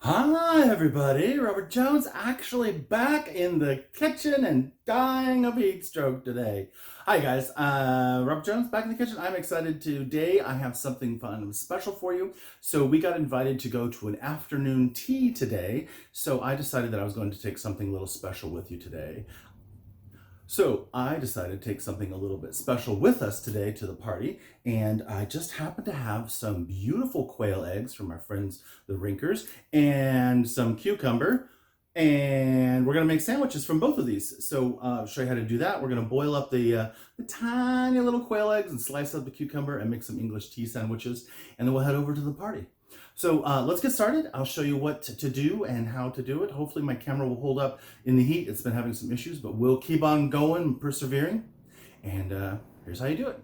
Hi everybody, Robert Jones actually back in the kitchen and dying of heat stroke today. Hi guys, Robert Jones back in the kitchen. I'm excited today. I have something fun and special for you. So we got invited to go to an afternoon tea today. So I decided that I was going to take something a little special with you today. So I decided to take something a little bit special with us today to the party, and I just happened to have some beautiful quail eggs from our friends the Rinkers, and some cucumber, and we're gonna make sandwiches from both of these. So I'll show you how to do that. We're gonna boil up the tiny little quail eggs and slice up the cucumber and make some English tea sandwiches, and then we'll head over to the party. So let's get started. I'll show you what to do and how to do it. Hopefully my camera will hold up in the heat. It's been having some issues, but we'll keep on going and persevering. And here's how you do it.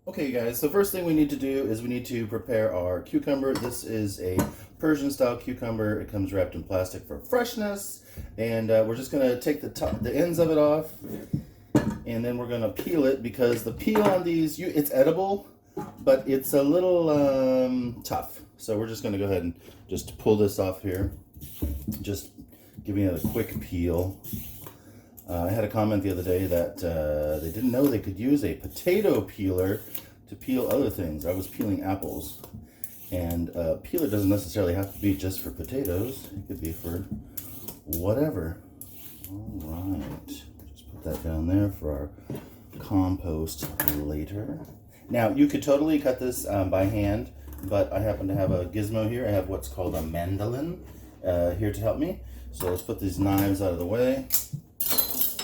Okay, guys, so first thing we need to do is we need to prepare our cucumber. This is a Persian style cucumber. It comes wrapped in plastic for freshness. And we're just gonna take the ends of it off, and then we're gonna peel it because the peel on these, it's edible, but it's a little tough. So we're just going to go ahead and just pull this off here. Just giving it a quick peel. I had a comment the other day that they didn't know they could use a potato peeler to peel other things. I was peeling apples. And a peeler doesn't necessarily have to be just for potatoes. It could be for whatever. All right. Just put that down there for our compost later. Now, you could totally cut this by hand, but I happen to have a gizmo here. I have what's called a mandolin here to help me. So let's put these knives out of the way. This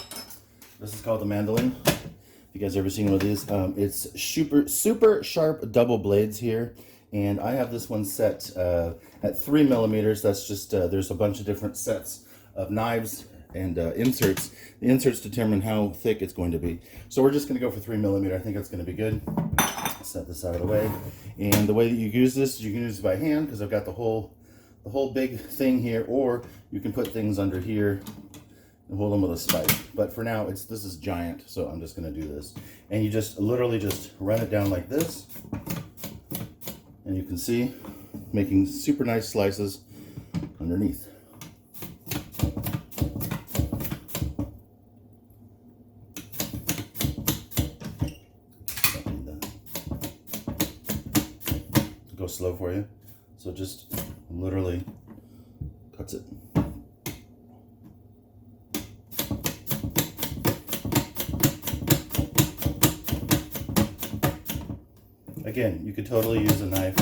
is called the mandolin. If you guys ever seen one of these, it's super sharp double blades here. And I have this one set at 3 millimeters. That's just, there's a bunch of different sets of knives and inserts. The inserts determine how thick it's going to be. So we're just going to go for 3 millimeter. I think that's going to be good. Set this out of the way. And the way that you use this, you can use it by hand because I've got the whole big thing here, or you can put things under here and hold them with a spike. But for now, this is giant, so I'm just going to do this. And you just literally just run it down like this, and you can see making super nice slices underneath. Go slow for you, so just literally cuts it. Again, you could totally use a knife.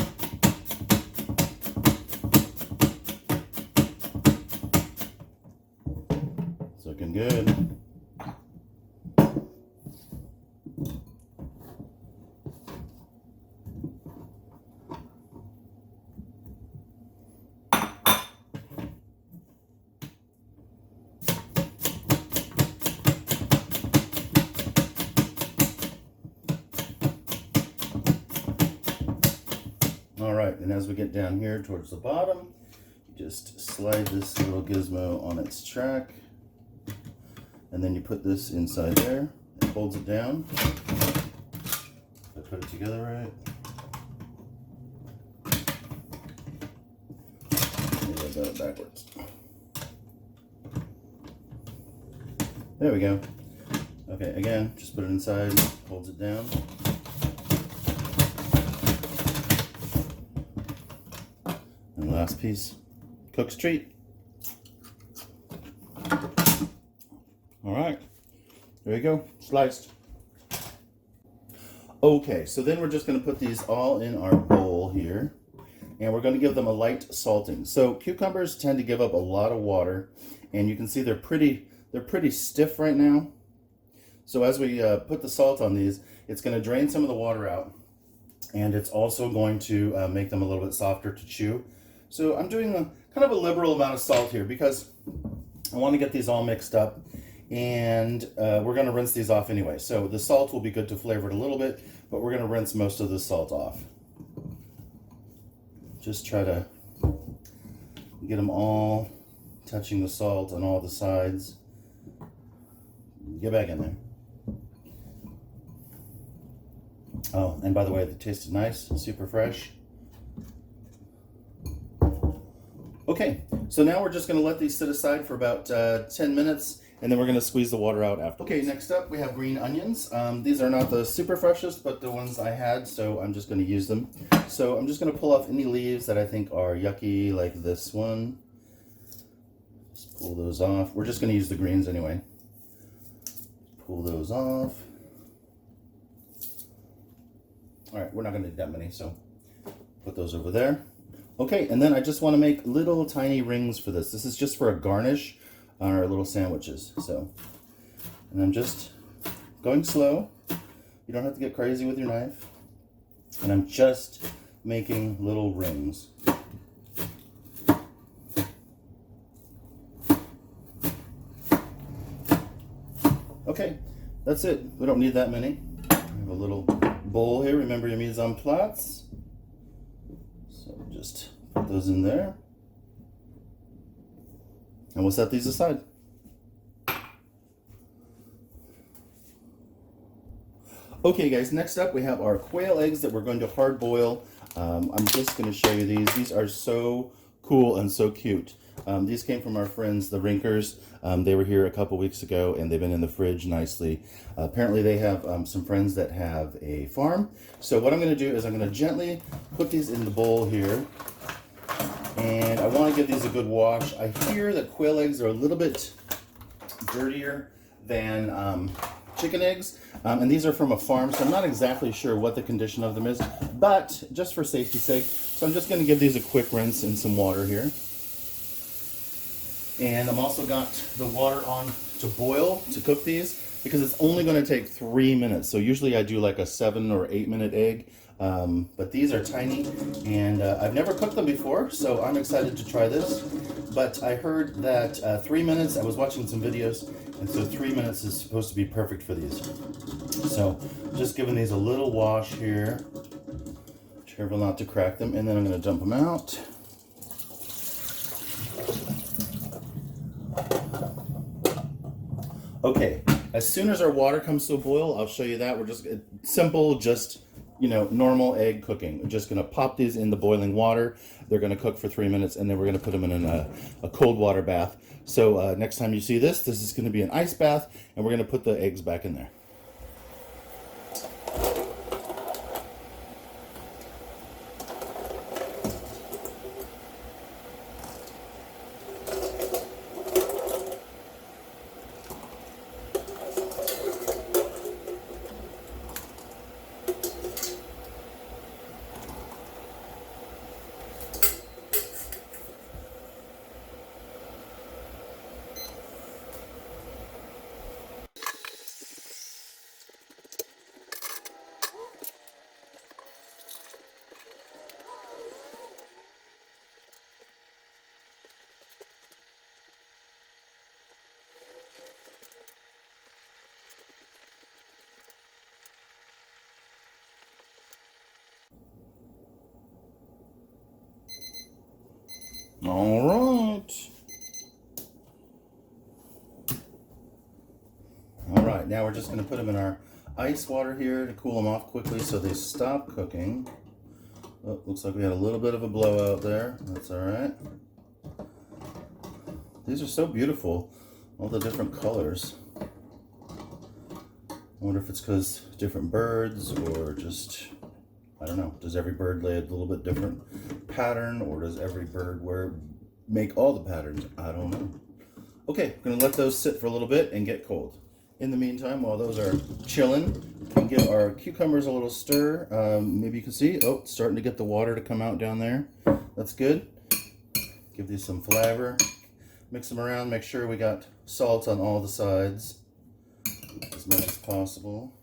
It's looking good. All right, and as we get down here towards the bottom, you just slide this little gizmo on its track, and then you put this inside there. It holds it down. I put it together right. Maybe I got it backwards. There we go. Okay, again, just put it inside, holds it down. And last piece, cook's treat. All right, there you go, sliced. Okay, so then we're just gonna put these all in our bowl here, and we're gonna give them a light salting. So cucumbers tend to give up a lot of water, and you can see they're pretty stiff right now. So as we put the salt on these, it's gonna drain some of the water out, and it's also going to make them a little bit softer to chew. So I'm doing kind of a liberal amount of salt here because I want to get these all mixed up, and we're going to rinse these off anyway. So the salt will be good to flavor it a little bit, but we're going to rinse most of the salt off. Just try to get them all touching the salt on all the sides. Get back in there. Oh, and by the way, they tasted nice, super fresh. Okay, so now we're just going to let these sit aside for about 10 minutes, and then we're going to squeeze the water out after. Okay, next up we have green onions. These are not the super freshest, but the ones I had, so I'm just going to use them. So I'm just going to pull off any leaves that I think are yucky, like this one. Just pull those off. We're just going to use the greens anyway. Pull those off. All right, we're not going to need that many, so put those over there. Okay, and then I just want to make little tiny rings for this. This is just for a garnish on our little sandwiches. So, and I'm just going slow. You don't have to get crazy with your knife. And I'm just making little rings. Okay, that's it. We don't need that many. I have a little bowl here. Remember your mise en place. So just put those in there. And we'll set these aside. Okay guys, next up we have our quail eggs that we're going to hard boil. I'm just going to show you these. These are so cool and so cute. These came from our friends, the Rinkers. They were here a couple weeks ago and they've been in the fridge nicely. Apparently they have some friends that have a farm. So what I'm going to do is I'm going to gently put these in the bowl here. And I want to give these a good wash. I hear that quail eggs are a little bit dirtier than chicken eggs. And these are from a farm, so I'm not exactly sure what the condition of them is. But just for safety's sake, so I'm just going to give these a quick rinse in some water here. And I'm also got the water on to boil to cook these because it's only going to take 3 minutes. So usually I do like a 7 or 8 minute egg. But these are tiny and I've never cooked them before, so I'm excited to try this. But I heard that 3 minutes, I was watching some videos, and so 3 minutes is supposed to be perfect for these. So just giving these a little wash here. Careful not to crack them, and then I'm going to dump them out. Okay, as soon as our water comes to a boil, I'll show you that. We're just simple, just, you know, normal egg cooking. We're just going to pop these in the boiling water. They're going to cook for 3 minutes, and then we're going to put them in a cold water bath. So next time you see this, this is going to be an ice bath, and we're going to put the eggs back in there. All right. All right, now we're just going to put them in our ice water here to cool them off quickly so they stop cooking. Oh, looks like we had a little bit of a blowout there. That's all right. These are so beautiful, all the different colors. I wonder if it's because different birds or just, I don't know. Does every bird lay a little bit different pattern, or does every bird make all the patterns? I don't know. Okay, I'm gonna let those sit for a little bit and get cold. In the meantime, while those are chilling, we can give our cucumbers a little stir. Maybe you can see, oh, it's starting to get the water to come out down there. That's good. Give these some flavor. Mix them around, make sure we got salt on all the sides as much as possible.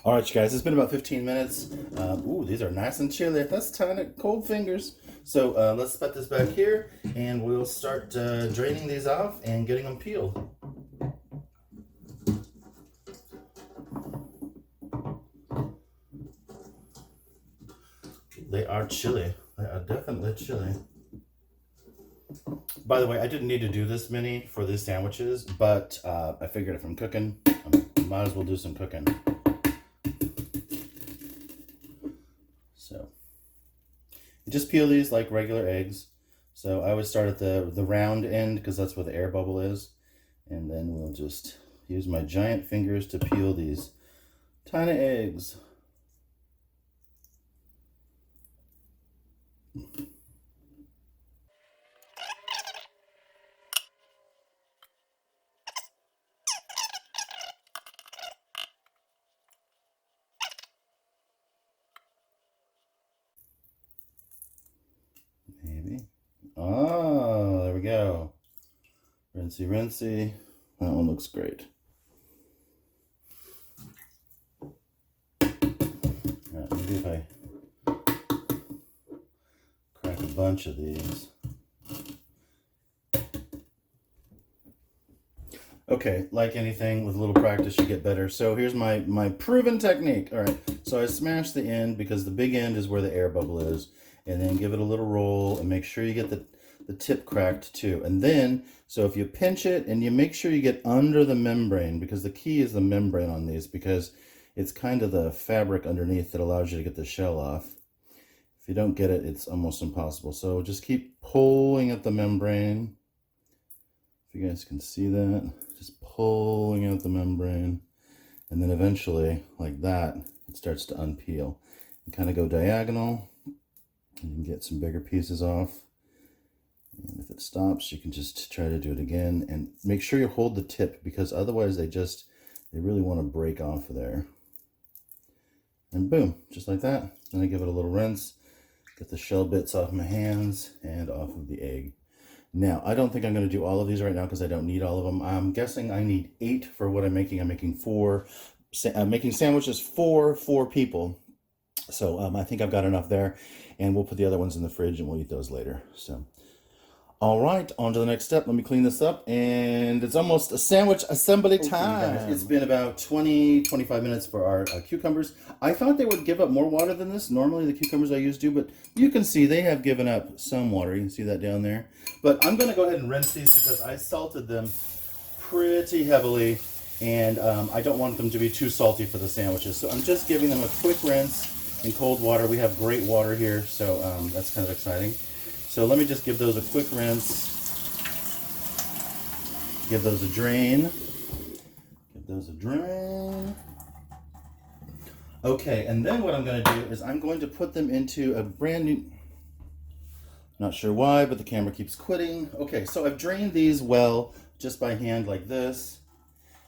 All right, you guys, it's been about 15 minutes. Ooh, these are nice and chilly. That's tiny, cold fingers. So let's put this back here, and we'll start draining these off and getting them peeled. They are chilly. They are definitely chilly. By the way, I didn't need to do this many for these sandwiches, but I figured if I'm cooking, I might as well do some cooking. So, you just peel these like regular eggs. So I would start at the round end because that's where the air bubble is. And then we'll just use my giant fingers to peel these tiny eggs. Maybe. Oh, there we go. Rinsey, rinsey. That one looks great. Alright, maybe if I crack a bunch of these. Okay, like anything, with a little practice you get better. So here's my proven technique. All right, so I smash the end because the big end is where the air bubble is, and then give it a little roll and make sure you get the tip cracked too. And then, so if you pinch it and you make sure you get under the membrane, because the key is the membrane on these, because it's kind of the fabric underneath that allows you to get the shell off. If you don't get it, it's almost impossible. So just keep pulling at the membrane. If you guys can see that, just pulling out the membrane, and then eventually, like that, it starts to unpeel. And kind of go diagonal, and you can get some bigger pieces off. And if it stops, you can just try to do it again, and make sure you hold the tip, because otherwise they really want to break off of there. And boom, just like that. Then I give it a little rinse, get the shell bits off my hands and off of the egg. Now, I don't think I'm going to do all of these right now because I don't need all of them. I'm guessing I need 8 for what I'm making. I'm making 4. I'm making sandwiches for 4 people. So I think I've got enough there. And we'll put the other ones in the fridge and we'll eat those later. So, all right, on to the next step. Let me clean this up. And it's almost a sandwich assembly time. Okay, it's been about 20-25 minutes for our cucumbers. I thought they would give up more water than this. Normally the cucumbers I use do, but you can see they have given up some water. You can see that down there. But I'm going to go ahead and rinse these because I salted them pretty heavily. And I don't want them to be too salty for the sandwiches. So I'm just giving them a quick rinse in cold water. We have great water here, so that's kind of exciting. So let me just give those a quick rinse. Give those a drain. Give those a drain. Okay, and then what I'm going to do is I'm going to put them into a brand new... Not sure why, but the camera keeps quitting. Okay, so I've drained these well just by hand like this.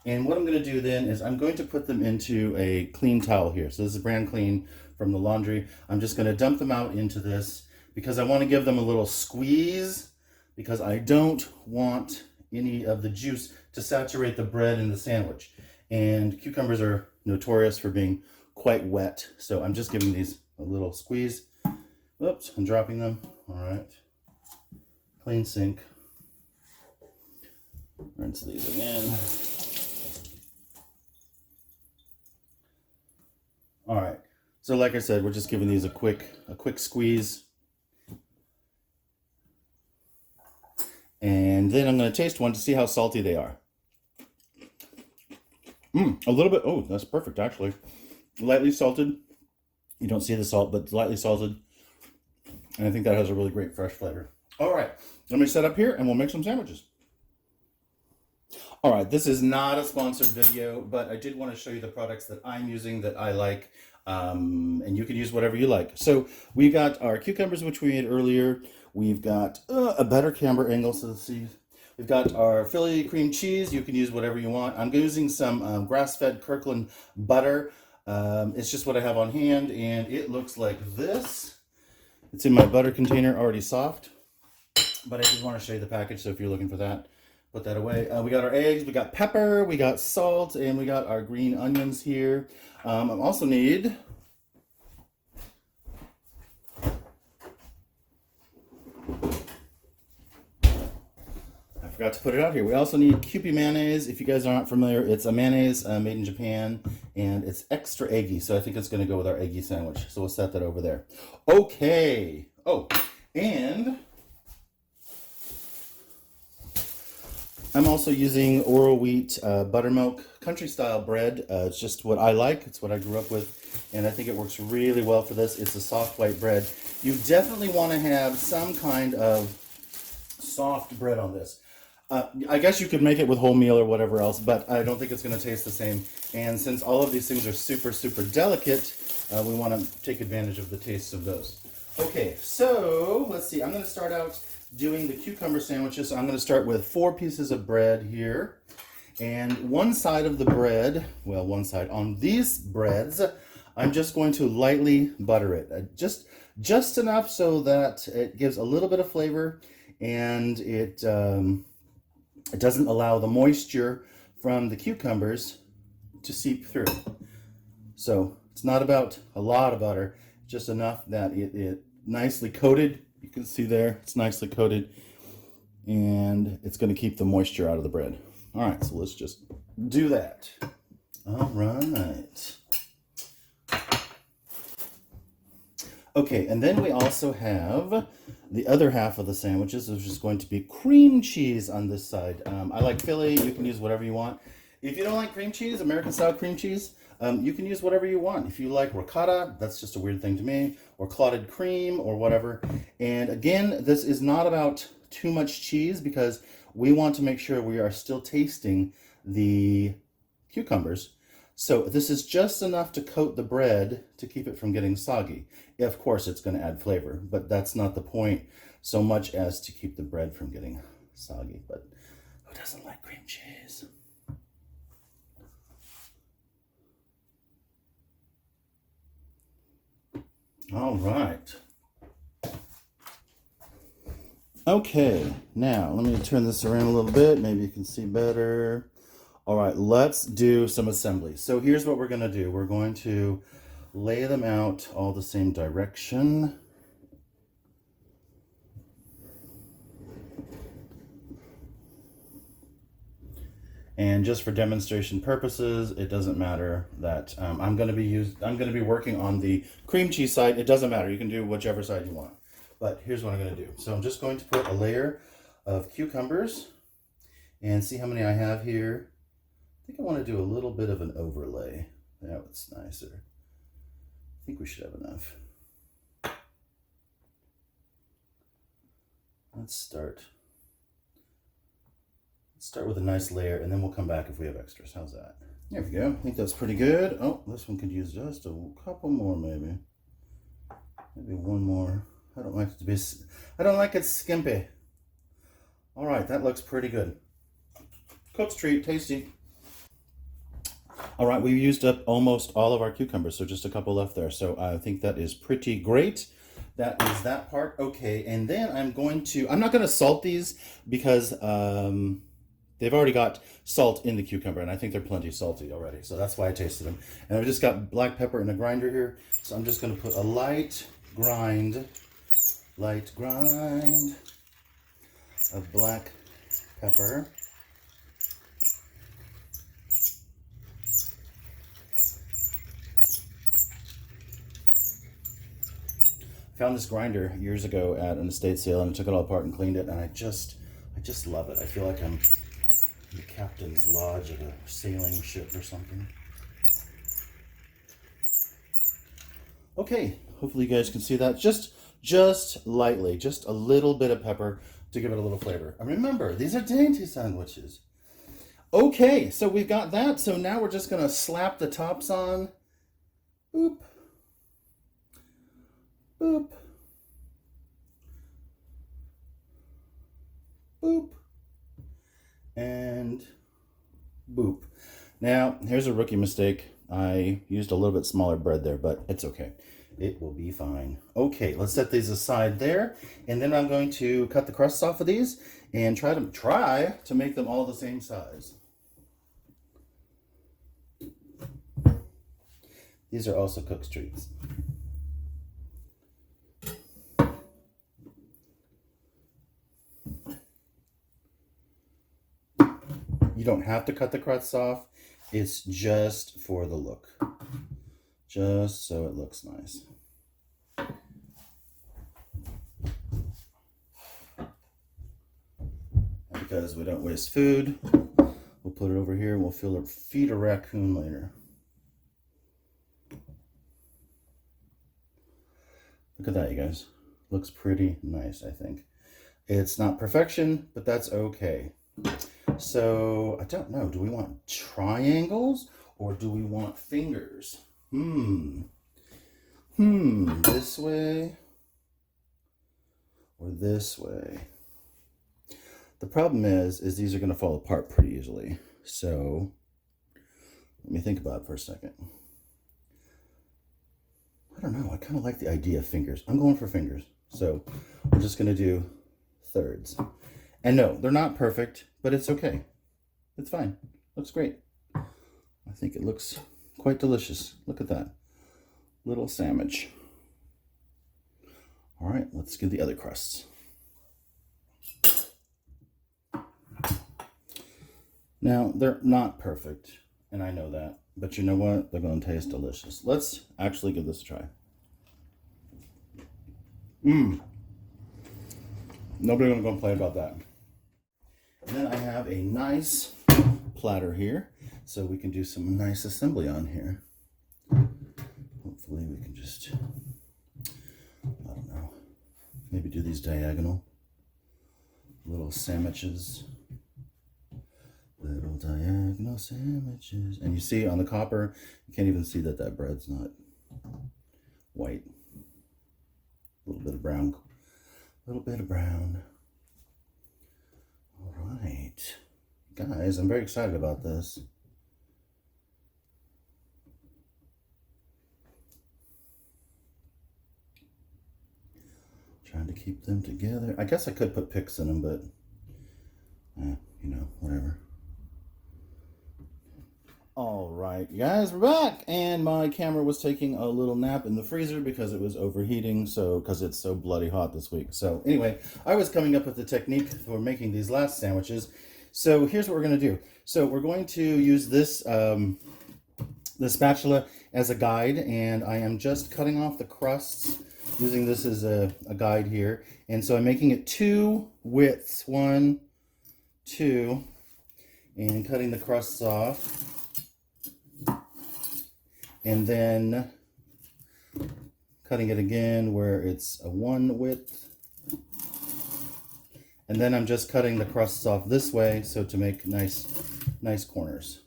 And what I'm going to do then is I'm going to put them into a clean towel here. So this is brand clean from the laundry. I'm just going to dump them out into this because I want to give them a little squeeze because I don't want any of the juice to saturate the bread in the sandwich. And cucumbers are notorious for being quite wet. So I'm just giving these a little squeeze. Oops, I'm dropping them. All right. Clean sink. Rinse these again. All right. So like I said, we're just giving these a quick squeeze. And then I'm going to taste one to see how salty they are. A little bit. Oh, that's perfect, actually. Lightly salted. You don't see the salt, but lightly salted. And I think that has a really great fresh flavor. All right. Let me set up here and we'll make some sandwiches. All right. This is not a sponsored video, but I did want to show you the products that I'm using that I like. And you can use whatever you like. So we've got our cucumbers, which we made earlier. We've got a better camera angle, so let's see. We've got our Philly cream cheese. You can use whatever you want. I'm using some grass-fed Kirkland butter. It's just what I have on hand, and it looks like this. It's in my butter container, already soft. But I just want to show you the package, so if you're looking for that, put that away. We got our eggs, we got pepper, we got salt, and we got our green onions here. I also need... Forgot to put it out here. We also need Kewpie mayonnaise. If you guys aren't familiar, it's a mayonnaise made in Japan, and it's extra eggy, so I think it's going to go with our eggy sandwich. So we'll set that over there. Okay. Oh, and I'm also using Oro Wheat buttermilk country style bread. It's just what I like. It's what I grew up with, and I think it works really well for this. It's a soft white bread. You definitely want to have some kind of soft bread on this. I guess you could make it with wholemeal or whatever else, but I don't think it's going to taste the same. And since all of these things are super, super delicate, we want to take advantage of the taste of those. Okay, so let's see. I'm going to start out doing the cucumber sandwiches. So I'm going to start with 4 pieces of bread here. And one side of the bread, well, one side on these breads, I'm just going to lightly butter it. Just enough so that it gives a little bit of flavor and it doesn't allow the moisture from the cucumbers to seep through. So it's not about a lot of butter, just enough that it nicely coated. You can see there, it's nicely coated, and it's going to keep the moisture out of the bread. All right, so let's just do that. All right. Okay, and then we also have the other half of the sandwiches, which is going to be cream cheese on this side. I like Philly. You can use whatever you want. If you don't like cream cheese, American style cream cheese, you can use whatever you want. If you like ricotta, that's just a weird thing to me, or clotted cream or whatever. And again, this is not about too much cheese because we want to make sure we are still tasting the cucumbers. So this is just enough to coat the bread to keep it from getting soggy. Of course, it's going to add flavor, but that's not the point so much as to keep the bread from getting soggy. But who doesn't like cream cheese? All right. Okay, now let me turn this around a little bit. Maybe you can see better. All right, let's do some assembly. So here's what we're going to do. We're going to lay them out all the same direction. And just for demonstration purposes, it doesn't matter that I'm going to be working on the cream cheese side. It doesn't matter. You can do whichever side you want. But here's what I'm going to do. So I'm just going to put a layer of cucumbers and see how many I have here. I think I want to do a little bit of an overlay. That's nicer. I think we should have enough. Let's start with a nice layer, and then we'll come back if we have extras. How's that? There we go. I think that's pretty good. Oh, this one could use just a couple more, maybe. Maybe one more. I don't like it skimpy. All right, that looks pretty good. Cook's treat, tasty. All right, we've used up almost all of our cucumbers, so just a couple left there. So I think that is pretty great. That is that part. Okay, and then I'm not going to salt these because they've already got salt in the cucumber, and I think they're plenty salty already. So that's why I tasted them. And I've just got black pepper in a grinder here. So I'm just going to put a light grind of black pepper. Found this grinder years ago at an estate sale and I took it all apart and cleaned it, and I just love it. I feel like I'm in the captain's lodge of a sailing ship or something. Okay, hopefully you guys can see that. Just lightly, just a little bit of pepper to give it a little flavor. And remember, these are dainty sandwiches. Okay, so we've got that. So now we're just gonna slap the tops on. Boop. Boop. Boop. And boop. Now, here's a rookie mistake. I used a little bit smaller bread there, but it's okay. It will be fine. Okay, let's set these aside there. And then I'm going to cut the crusts off of these and try to make them all the same size. These are also cook's treats. You don't have to cut the crusts off. It's just for the look. Just so it looks nice. And because we don't waste food, we'll put it over here and we'll feed a raccoon later. Look at that, you guys. Looks pretty nice, I think. It's not perfection, but that's okay. So I don't know, do we want triangles or do we want fingers? This way or this way? The problem is these are going to fall apart pretty easily. So let me think about it for a second. I don't know, I kind of like the idea of fingers. I'm going for fingers. So we're just going to do thirds. And no, they're not perfect, but it's okay. It's fine. Looks great. I think it looks quite delicious. Look at that. Little sandwich. All right, let's get the other crusts. Now, they're not perfect, and I know that. But you know what? They're going to taste delicious. Let's actually give this a try. Nobody going to complain about that. And then I have a nice platter here, so we can do some nice assembly on here. Hopefully we can just, I don't know, maybe do these diagonal little sandwiches. Little diagonal sandwiches. And you see on the copper, you can't even see that that bread's not white. A little bit of brown. A little bit of brown. All right. Guys, I'm very excited about this. Trying to keep them together. I guess I could put picks in them, but, you know, whatever. All right, you guys, we're back, and my camera was taking a little nap in the freezer because it was overheating, because it's so bloody hot this week. So anyway, I was coming up with the technique for making these last sandwiches. So here's what we're going to do. So we're going to use this the spatula as a guide, and I am just cutting off the crusts using this as a guide here. And so I'm making it 2 widths, 1, 2, and cutting the crusts off. And then cutting it again where it's a 1 width. And then I'm just cutting the crusts off this way, so to make nice corners.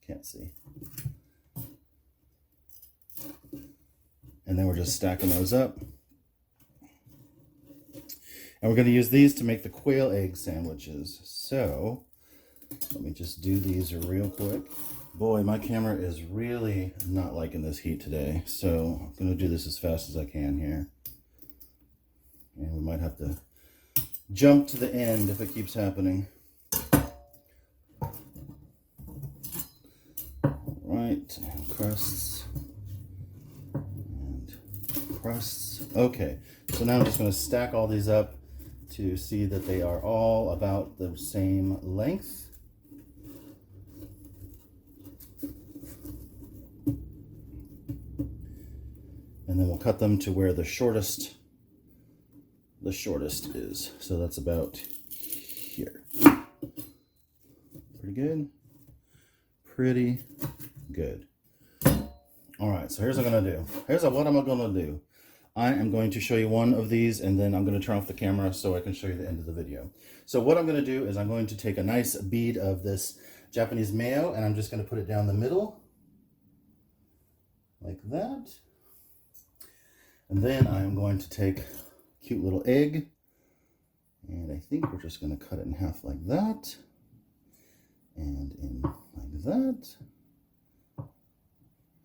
Can't see. And then we're just stacking those up. And we're going to use these to make the quail egg sandwiches. So let me just do these real quick. Boy, my camera is really not liking this heat today, so I'm going to do this as fast as I can here. And we might have to jump to the end if it keeps happening. All right, and crusts. And crusts. Okay, so now I'm just going to stack all these up to see that they are all about the same length. And then we'll cut them to where the shortest is. So that's about here. Pretty good. Pretty good. All right, so here's what I'm gonna do. What I'm gonna do. I am going to show you one of these, and then I'm going to turn off the camera so I can show you the end of the video. So what I'm going to do is I'm going to take a nice bead of this Japanese mayo, and I'm just going to put it down the middle, like that. And then I'm going to take a cute little egg, and I think we're just going to cut it in half like that, and in like that.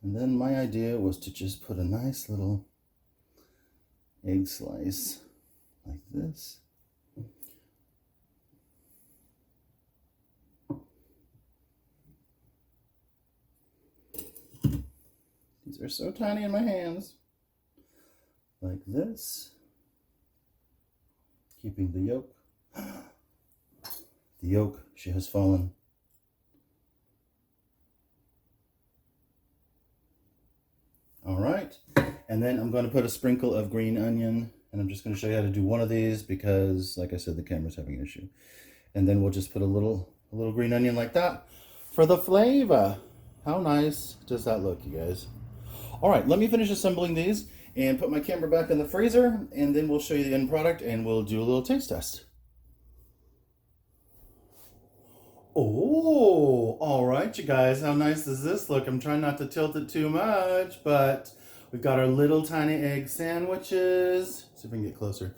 And then my idea was to just put a nice little egg slice like this. These are so tiny in my hands. Like this. Keeping the yolk. The yolk, she has fallen. All right. And then I'm going to put a sprinkle of green onion, and I'm just going to show you how to do one of these because, like I said, the camera's having an issue. And then we'll just put a little green onion like that for the flavor. How nice does that look, you guys? All right, let me finish assembling these, and put my camera back in the freezer, and then we'll show you the end product and we'll do a little taste test. Oh, all right, you guys. How nice does this look? I'm trying not to tilt it too much, but we've got our little tiny egg sandwiches. See if I can get closer.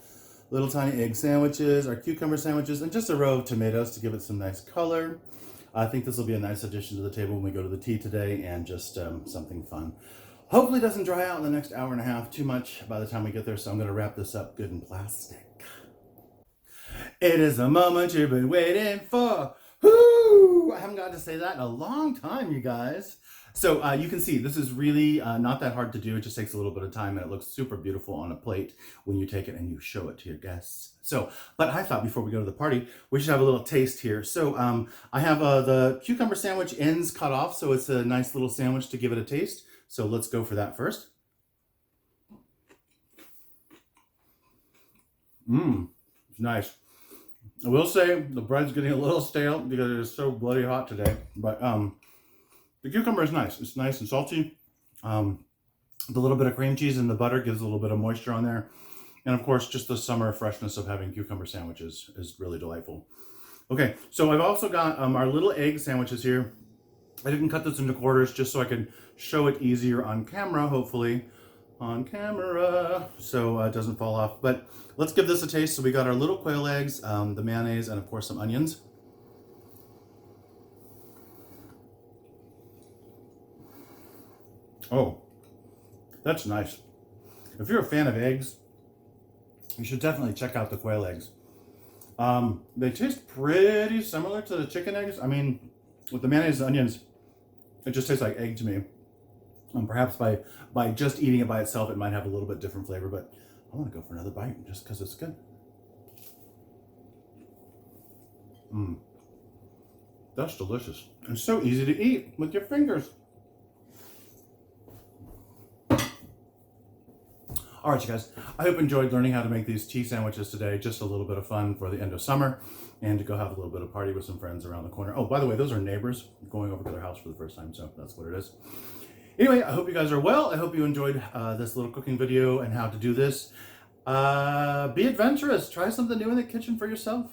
Little tiny egg sandwiches, our cucumber sandwiches, and just a row of tomatoes to give it some nice color. I think this will be a nice addition to the table when we go to the tea today, and just something fun. Hopefully it doesn't dry out in the next hour and a half too much by the time we get there, so I'm going to wrap this up good in plastic. It is the moment you've been waiting for. Whoo! I haven't got to say that in a long time, you guys. So you can see this is really not that hard to do. It just takes a little bit of time, and it looks super beautiful on a plate when you take it and you show it to your guests. So, but I thought before we go to the party, we should have a little taste here. So I have the cucumber sandwich ends cut off, so it's a nice little sandwich to give it a taste. So let's go for that first. It's nice. I will say the bread's getting a little stale because it is so bloody hot today, but the cucumber is nice. It's nice and salty. The little bit of cream cheese and the butter gives a little bit of moisture on there. And of course, just the summer freshness of having cucumber sandwiches is really delightful. Okay, so I've also got our little egg sandwiches here. I didn't cut this into quarters just so I could show it easier on camera, hopefully. On camera, so it doesn't fall off. But let's give this a taste. So we got our little quail eggs, the mayonnaise, and of course some onions. Oh, that's nice. If you're a fan of eggs, you should definitely check out the quail eggs. They taste pretty similar to the chicken eggs. I mean, with the mayonnaise and onions, it just tastes like egg to me. Perhaps by just eating it by itself, it might have a little bit different flavor, but I want to go for another bite just because it's good. That's delicious. And so easy to eat with your fingers. All right, you guys, I hope you enjoyed learning how to make these tea sandwiches today. Just a little bit of fun for the end of summer and to go have a little bit of party with some friends around the corner. Oh, by the way, those are neighbors going over to their house for the first time, so that's what it is. Anyway, I hope you guys are well. I hope you enjoyed this little cooking video and how to do this. Be adventurous. Try something new in the kitchen for yourself.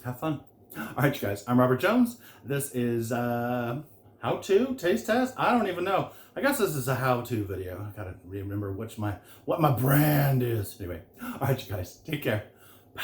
Have fun. All right, you guys. I'm Robert Jones. This is how-to taste test. I don't even know. I guess this is a how-to video. I gotta remember what my brand is. Anyway, all right, you guys. Take care. Bye.